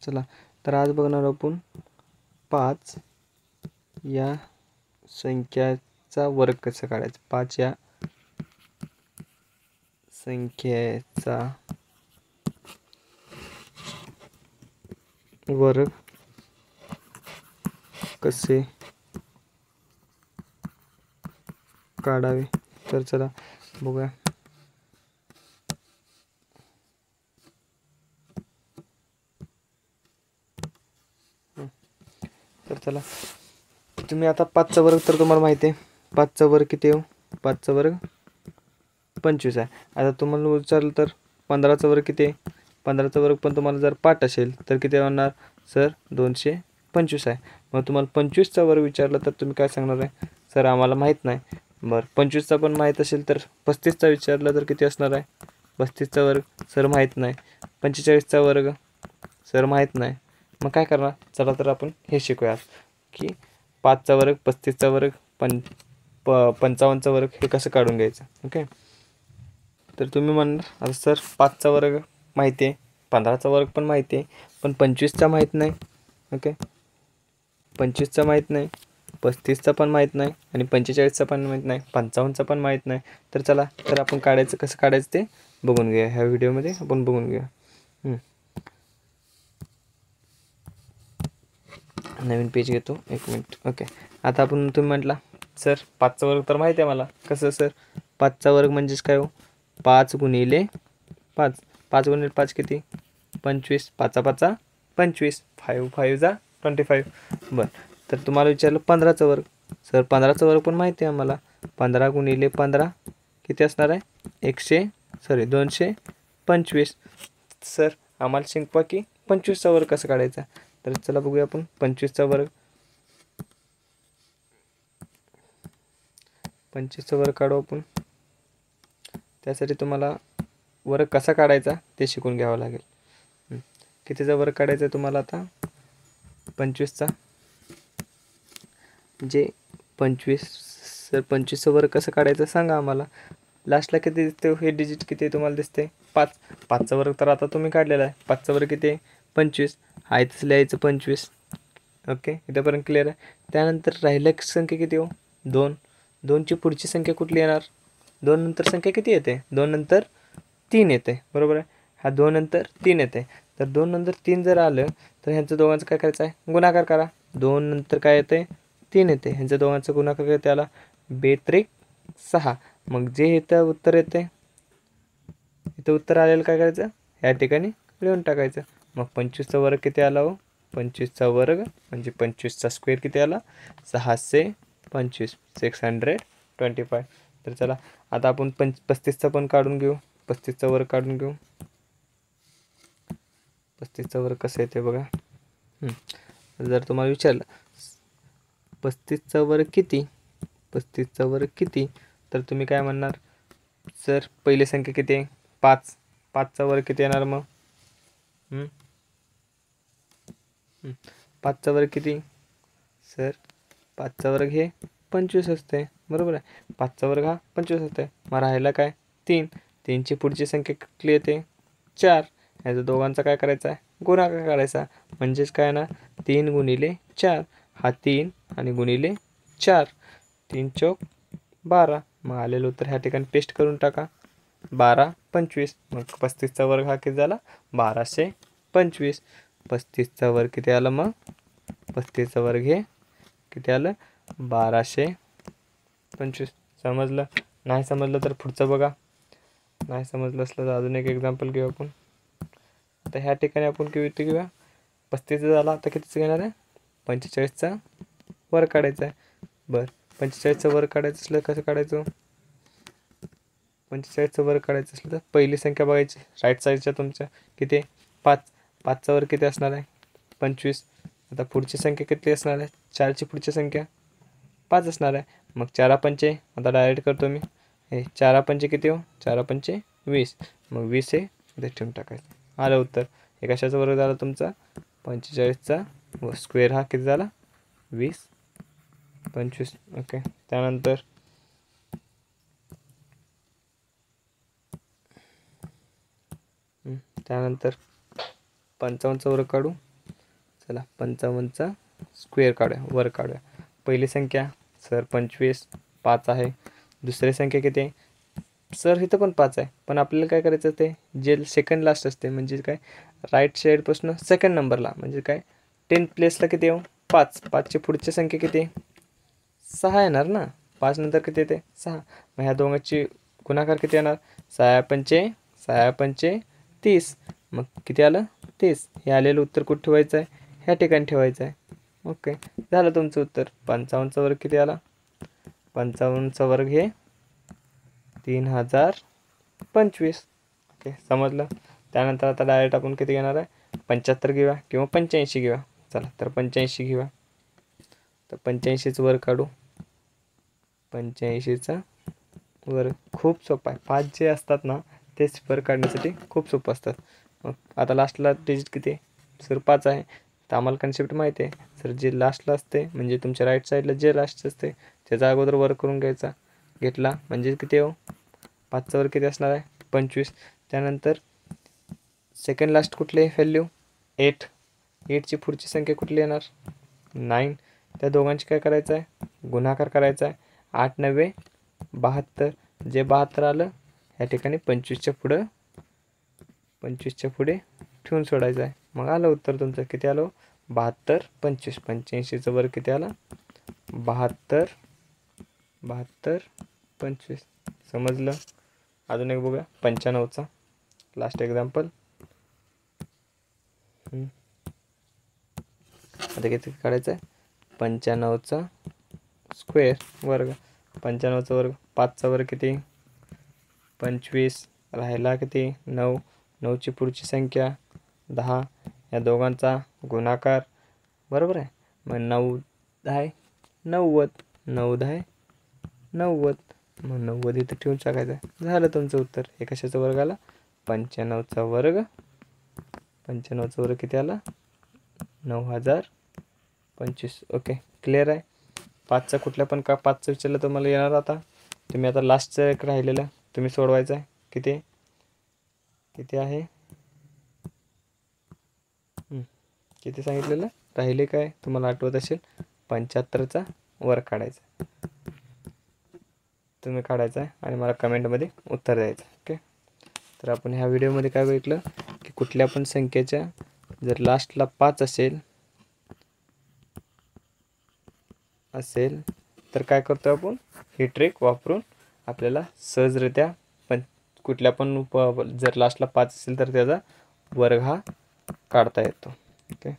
चला तर आज बघणार आपण 5 या संख्याचा वर्ग कसा काढायचा. 5 या संख्येचा वर्ग कसे काढावे. तर चला बघूया. तर चला तुम्ही आता 5चा वर्ग तर तुम्हाला माहिती आहे. 5चा वर्ग किती आहे? 5चा वर्ग 25 आहे. आता तुम्हाला विचारलं तर 15चा वर्ग किती आहे? 15चा वर्ग पण तुम्हाला जर पाठ असेल तर किती होणार सर? 225 आहे. मग तुम्हाला 25चा वर्ग विचारला तर तुम्ही काय सांगणार आहे? सर आम्हाला माहीत नाही. बरं 25चा पण माहीत असेल तर 35चा विचारला तर किती असणार आहे? 35चा वर्ग सर माहीत नाही. 45चा वर्ग सर माहीत नाही. मग काय करणार? चला तर आपण हे शिकूया की 5चा वर्ग, 35चा वर्ग, 55चा वर्ग हे कसं काढून घ्यायचं. ओके. तर तुम्ही म्हणणार आता सर 5चा वर्ग माहिती आहे, 15चा वर्ग पण माहिती आहे, पण 25चा माहीत नाही. ओके. 25चा माहीत नाही, 35चा पण माहीत नाही आणि 45चा पण माहीत नाही, 55चा पण माहीत नाही. तर चला तर आपण काढायचं कसं काढायचं ते बघून घेऊया. ह्या व्हिडिओमध्ये आपण बघून घेऊया. नवीन पेज घेतो, 1 मिनिट. ओके. आता आपण तुम्ही म्हटला सर 5चा वर्ग तर माहिती आहे मला. कसं सर? 5चा वर्ग म्हणजेच काय हो? 5 गुणिले 5. 5 गुणिले 5 किती? 25. 5 5 25. 5 5 जा 25. बरं. तर तुम्हाला विचारलं 15चा वर्ग. सर 15चा वर्ग पण माहिती आहे आम्हाला. 15 गुणिले 15 किती असणार आहे? 225. सर आम्हाला शिकवा की 25चा वर्ग कसं काढायचा. तर चला बघूया आपण 25चा वर्ग. 25चा वर्ग काढू आपण. त्यासाठी तुम्हाला वर्ग कसा काढायचा ते शिकून घ्यावं लागेल. कितीचा वर्ग काढायचा तुम्हाला आता? 25चा. जे 25. सर 25चा वर्ग कसं काढायचं सांगा आम्हाला. लास्टला किती दिसते? हे डिजिट किती तुम्हाला दिसते? 5. 5चा वर्ग तर आता तुम्ही काढलेला आहे. 5चा वर्ग किती आहे? 25. हा इथंच लिहायचं 25. ओके. इथंपर्यंत क्लिअर आहे. त्यानंतर राहिलं संख्या किती हो? 2. 2ची पुढची संख्या कुठली येणार? 2 नंतर संख्या किती येते? 2 नंतर 3 येते. बरोबर आहे. हा 2 नंतर 3 येते. तर 2 नंतर 3 जर आलं तर ह्यांचं दोघांचं काय करायचं आहे? गुणाकार करा. 2 नंतर काय येते? 3 येते. ह्यांच्या दोघांचं गुणाकार करते त्याला 2 6. मग जे इथं उत्तर येते, इथं उत्तर आलेलं काय करायचं? ह्या ठिकाणी लिहून टाकायचं. मग 25चा वर्ग किती आला हो? 25चा वर्ग म्हणजे 25चा स्क्वेअर किती आला? 625. 625. तर चला आता आपण 35चा पण काढून घेऊ. 35चा वर्ग काढून घेऊ. 35चा वर्ग कसं येते बघा. जर तुम्हाला विचारलं 35चा वर्ग किती? 35चा वर्ग किती? तर तुम्ही काय म्हणणार? सर पहिली संख्या किती आहे? 5. 5चा वर्ग किती येणार मग? 5चा वर्ग किती? सर 5चा वर्ग हे 25 असते. बरोबर आहे. 5चा वर्ग हा 25 असते. मग राहिला काय? 3. 3ची पुढची संख्या कुठली येते? 4. ह्याचा दोघांचा काय करायचा आहे? गुणाकार करायचा. म्हणजेच काय ना 3 गुणिले 4. हा 3 आणि गुणिले 4. 3 चौक 12. मग आलेलं उत्तर ह्या ठिकाणी पेस्ट करून टाका. 12 25. मग 35चा वर्ग हा किती झाला? 1225. 35चा वर्ग किती आला मग? 35चा वर्ग हे किती आलं? 1225. समजलं? नाही समजलं तर पुढचं बघा. नाही समजलं असलं तर अजून एक एक्झाम्पल घेऊ आपण. आता ह्या ठिकाणी आपण किती घेऊया? 35 झाला. आता कितीचं घेणार आहे? 45चा वर्ग काढायचा आहे. बरं 45चा वर्ग काढायचं असलं कसं काढायचं? 45चा वर्ग काढायचं असलं तर पहिली संख्या बघायची राईट साईडच्या तुमच्या किती? 5. 5चा वर्ग किती असणार आहे? 25. आता पुढची संख्या किती असणार आहे? 4ची पुढची संख्या 5 असणार आहे. मग 4 पंचे आता डायरेक्ट करतो मी. हे 4 पंचे किती हो? 4 पंचे 20. मग 20 हे इथे ठेवून टाकायचं. आलं उत्तर. हे कशाचा वर्ग झाला तुमचा? 45चा व स्क्वेअर हा किती झाला? 20 25. ओके. त्यानंतर त्यानंतर 55चा वर्ग काढू. चला 55चा स्क्वेअर काढूया, वर काढूया. पहिली संख्या सर 25 5 आहे. दुसरी संख्या किती आहे सर? इथं पण 5 आहे, पण आपल्याला काय करायचं ते जे सेकंड लास्ट असते म्हणजे काय राईट साईडपासून सेकंड नंबरला म्हणजे काय 10th प्लेसला किती येऊ 5. 5ची पुढची संख्या किती 6 येणार ना. 5 नंतर किती येते 6. मग ह्या दोघांची गुणाकार किती येणार 6 पंचे 6 पंचे 30. मग किती आलं 30. हे आलेलं उत्तर कुठं ठेवायचं आहे ह्या ठिकाणी ठेवायचं आहे. ओके झालं तुमचं उत्तर. 55चा वर्ग किती आला 55चा वर्ग हे 3025. ओके समजलं. त्यानंतर आता डायरेक्ट आपण किती घेणार आहे 75 घेऊया किंवा 85 घेऊया. चला तर 85 घेऊया. तर 85चं वर्ग काढू. 85चा वर्ग खूप सोपा आहे. 5 जे असतात ना तेच वर्ग काढण्यासाठी खूप सोपं असतात. मग आता लास्टला डिजिट किती आहे सर 5 आहे. तर आम्हाला कन्सेप्ट माहिती आहे सर जे लास्टला असते म्हणजे तुमच्या राईट साईडला जे लास्ट असते त्याचा अगोदर वर्ग करून घ्यायचा. घेतला म्हणजे किती हो 5चा वर्ग किती असणार आहे 25. त्यानंतर सेकंड लास्ट कुठले व्हॅल्यू 8. 8ची पुढची संख्या कुठली येणार 9. त्या दोघांची काय करायचं आहे गुणाकार करायचा आहे. 8 9 72. जे 72 आलं ह्या ठिकाणी 25च्या पुढे ठेवून सोडायचं आहे. मग आलं उत्तर तुमचं किती आलं 72 25. 85चा वर्ग किती आला 72 25. समजलं. अजून एक बघूया 95चा लास्ट एक्झाम्पल. आता किती काढायचं आहे 95चा स्क्वेअर वर्ग. 95चा वर्ग 5चा वर्ग किती 25. राहिला किती 9. 9ची पुढची संख्या 10. या दोघांचा गुणाकार बरोबर आहे. मग 9 10 90. 9 10 90. मग 90 इथं ठेवून टाकायचं. झालं तुमचं उत्तर. हे कशाचा वर्ग आला 95चा वर्ग. 95चा वर्ग किती आला 9025. ओके क्लिअर आहे. 5चा कुठल्या पण का 5चं विचारलं तर मला येणार. आता तुम्ही आता लास्टचं एक राहिलेलं तुम्ही सोडवायचं आहे. किती आहे किती सांगितलेलं राहिले काय तुम्हाला आठवत असेल 75चा वर्ग काढायचा. तुम्ही काढायचा आहे आणि मला कमेंटमध्ये उत्तर द्यायचं. ओके तर आपण ह्या व्हिडिओमध्ये काय बघितलं की कुठल्या पण संख्येच्या जर लास्टला 5 असेल तर काय करतो आपण ही ट्रिक वापरून आपल्याला सहजरित्या पण कुठल्या पण जर लास्टला 5 असेल तर त्याचा वर्ग हा काढता येतो. ओके